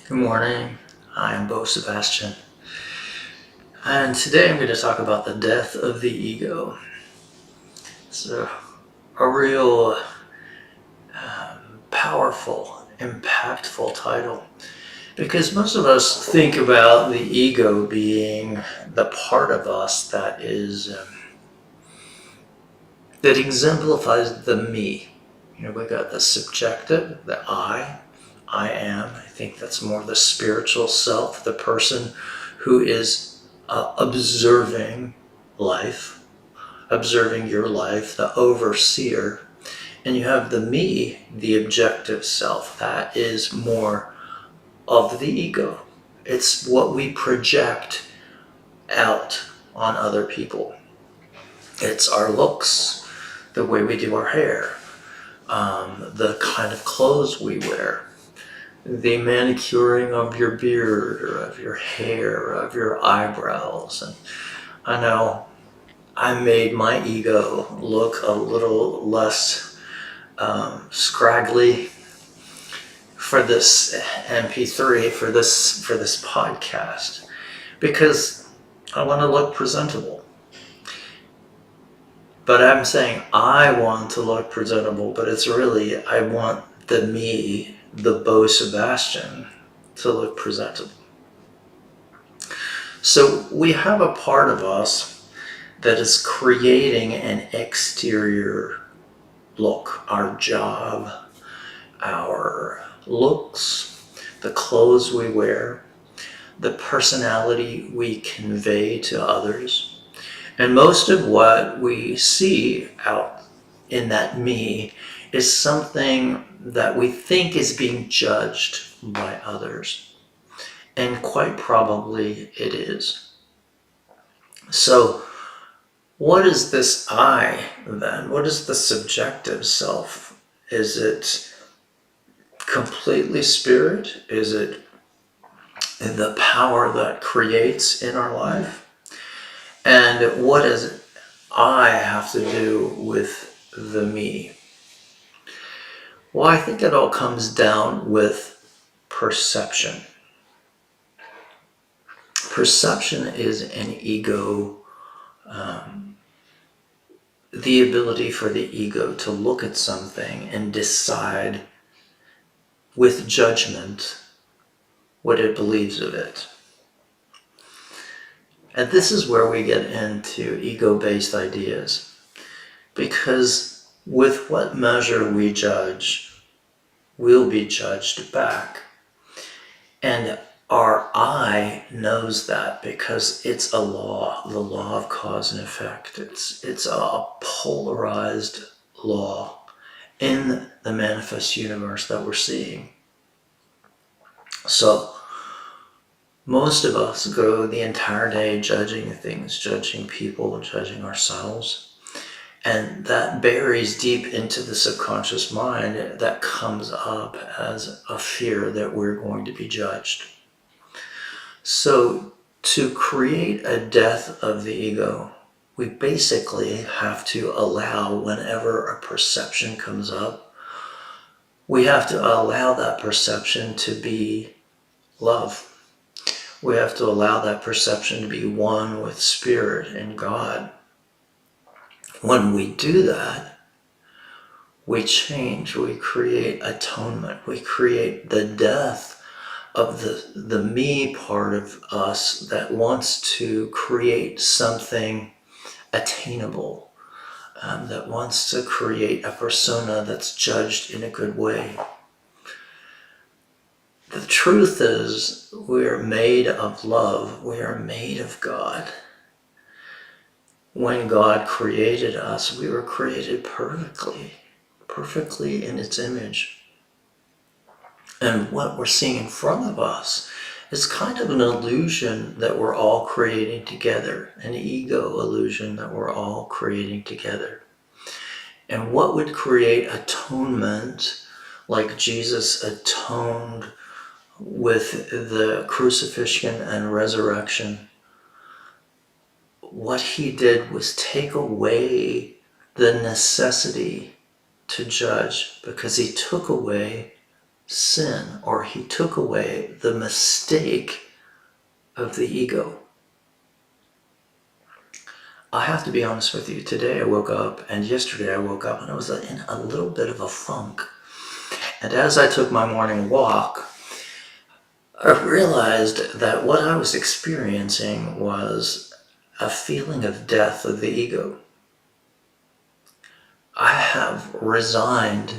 Good morning, I am Sebastian, and today I'm going to talk about the death of the ego. It's a real powerful, impactful title, because most of us think about the ego being the part of us that exemplifies the me. We got the subjective, the I am. I think that's more the spiritual self, the person who is observing life, observing your life, the overseer. And you have the me, the objective self. That is more of the ego. It's what we project out on other people. It's our looks, the way we do our hair, the kind of clothes we wear, the manicuring of your beard or of your hair or of your eyebrows. And I know I made my ego look a little less scraggly for this MP3, for this podcast, because I want to look presentable. But I'm saying I want to look presentable, but it's really I want the me, the Sebastian, to look presentable. So we have a part of us that is creating an exterior look, our job, our looks, the clothes we wear, the personality we convey to others. And most of what we see out in that me is something that we think is being judged by others. And quite probably it is. So what is this I then? What is the subjective self? Is it completely spirit? Is it the power that creates in our life? And what does I have to do with the me? Well, I think it all comes down with perception. Perception is an ego, the ability for the ego to look at something and decide with judgment what it believes of it. And this is where we get into ego-based ideas, because with what measure we judge, we'll be judged back. And our I knows that because it's a law, the law of cause and effect. It's a polarized law in the manifest universe that we're seeing. So most of us go the entire day judging things, judging people, judging ourselves. And that buries deep into the subconscious mind. That comes up as a fear that we're going to be judged. So to create a death of the ego, we basically have to allow, whenever a perception comes up, we have to allow that perception to be love. We have to allow that perception to be one with Spirit and God. When we do that, we change, we create atonement, we create the death of the me part of us that wants to create something attainable, that wants to create a persona that's judged in a good way. The truth is, we are made of love. We are made of God. When God created us, we were created perfectly in its image. And what we're seeing in front of us is kind of an illusion that we're all creating together, an ego illusion that we're all creating together. And what would create atonement, like Jesus atoned with the crucifixion and resurrection? What he did was take away the necessity to judge, because he took away sin, or he took away the mistake of the ego. I have to be honest with you. Today I woke up, and yesterday I woke up, and I was in a little bit of a funk. And as I took my morning walk, I realized that what I was experiencing was a feeling of death of the ego. I have resigned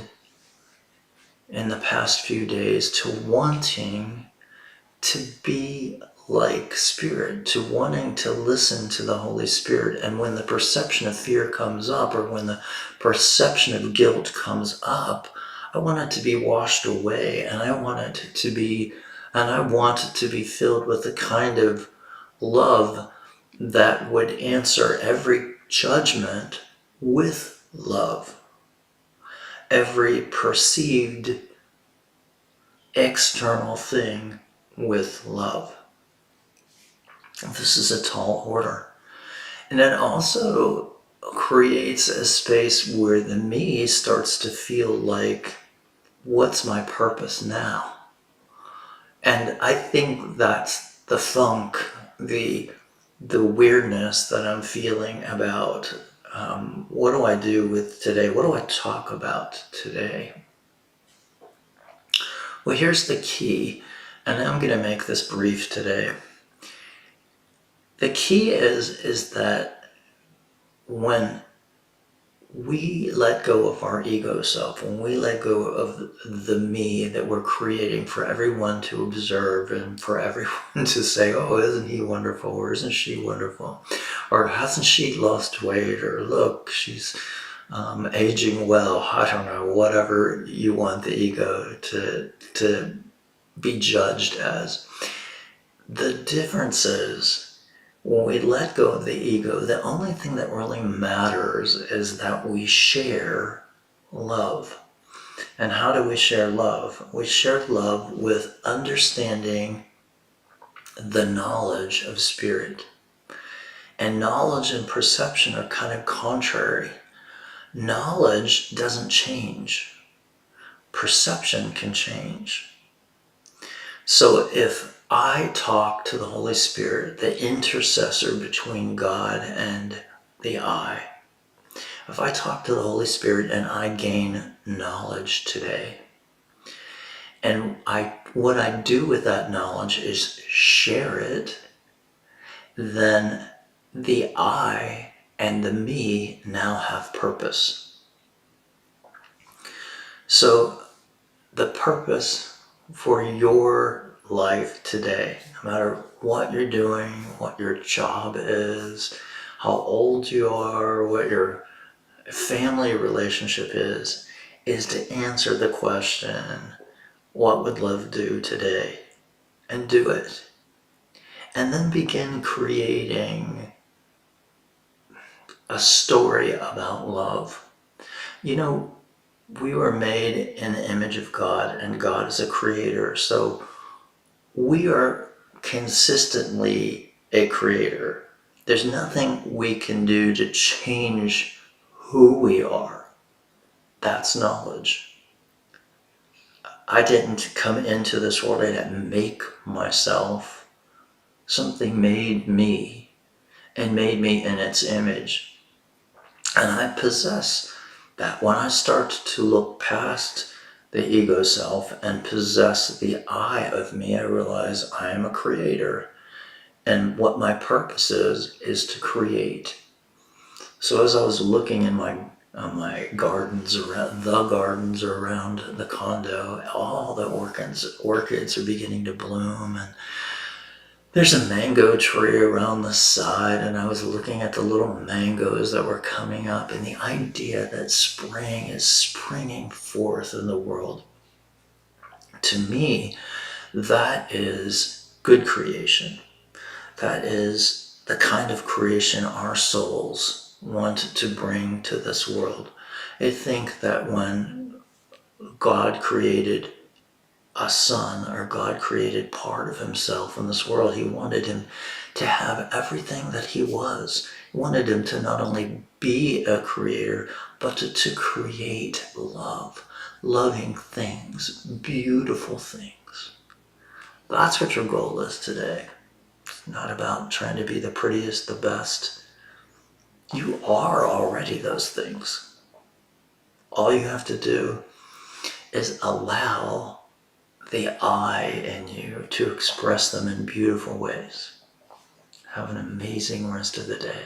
in the past few days to wanting to be like Spirit, to wanting to listen to the Holy Spirit. And when the perception of fear comes up, or when the perception of guilt comes up, I want it to be washed away, and I want it to be filled with the kind of love that would answer every judgment with love, every perceived external thing with love. This is a tall order. And it also creates a space where the me starts to feel like, what's my purpose now? And I think that's the funk, the weirdness that I'm feeling about what do I do with today? What do I talk about today? Well, here's the key, and I'm going to make this brief today. The key is that when we let go of our ego self, when we let go of the me that we're creating for everyone to observe and for everyone to say, oh, isn't he wonderful, or isn't she wonderful, or hasn't she lost weight, or look, she's aging well, I don't know, whatever you want the ego to be judged as. The difference is, when we let go of the ego, the only thing that really matters is that we share love. And how do we share love? We share love with understanding the knowledge of Spirit. And knowledge and perception are kind of contrary. Knowledge doesn't change. Perception can change. So if I talk to the Holy Spirit, the intercessor between God and the I, if I talk to the Holy Spirit and I gain knowledge today, and what I do with that knowledge is share it, then the I and the me now have purpose. So the purpose for your life today, no matter what you're doing, what your job is, how old you are, what your family relationship is to answer the question, what would love do today? And do it. And then begin creating a story about love. You know, we were made in the image of God, and God is a creator. So we are consistently a creator. There's nothing we can do to change who we are. That's knowledge. I didn't come into this world, I didn't make myself. Something made me, and made me in its image. And I possess that. When I start to look past the ego self and possess the I of me, I realize I am a creator. And what my purpose is to create. So as I was looking in my gardens around the condo, all the orchids are beginning to bloom, and there's a mango tree around the side, and I was looking at the little mangoes that were coming up, and the idea that spring is springing forth in the world. To me, that is good creation. That is the kind of creation our souls want to bring to this world. I think that when God created a son, or God created part of himself in this world, he wanted him to have everything that he was. He wanted him to not only be a creator, but to create love. loving things, beautiful things. That's what your goal is today. It's not about trying to be the prettiest, the best. You are already those things. All you have to do is allow the I in you to express them in beautiful ways. Have an amazing rest of the day.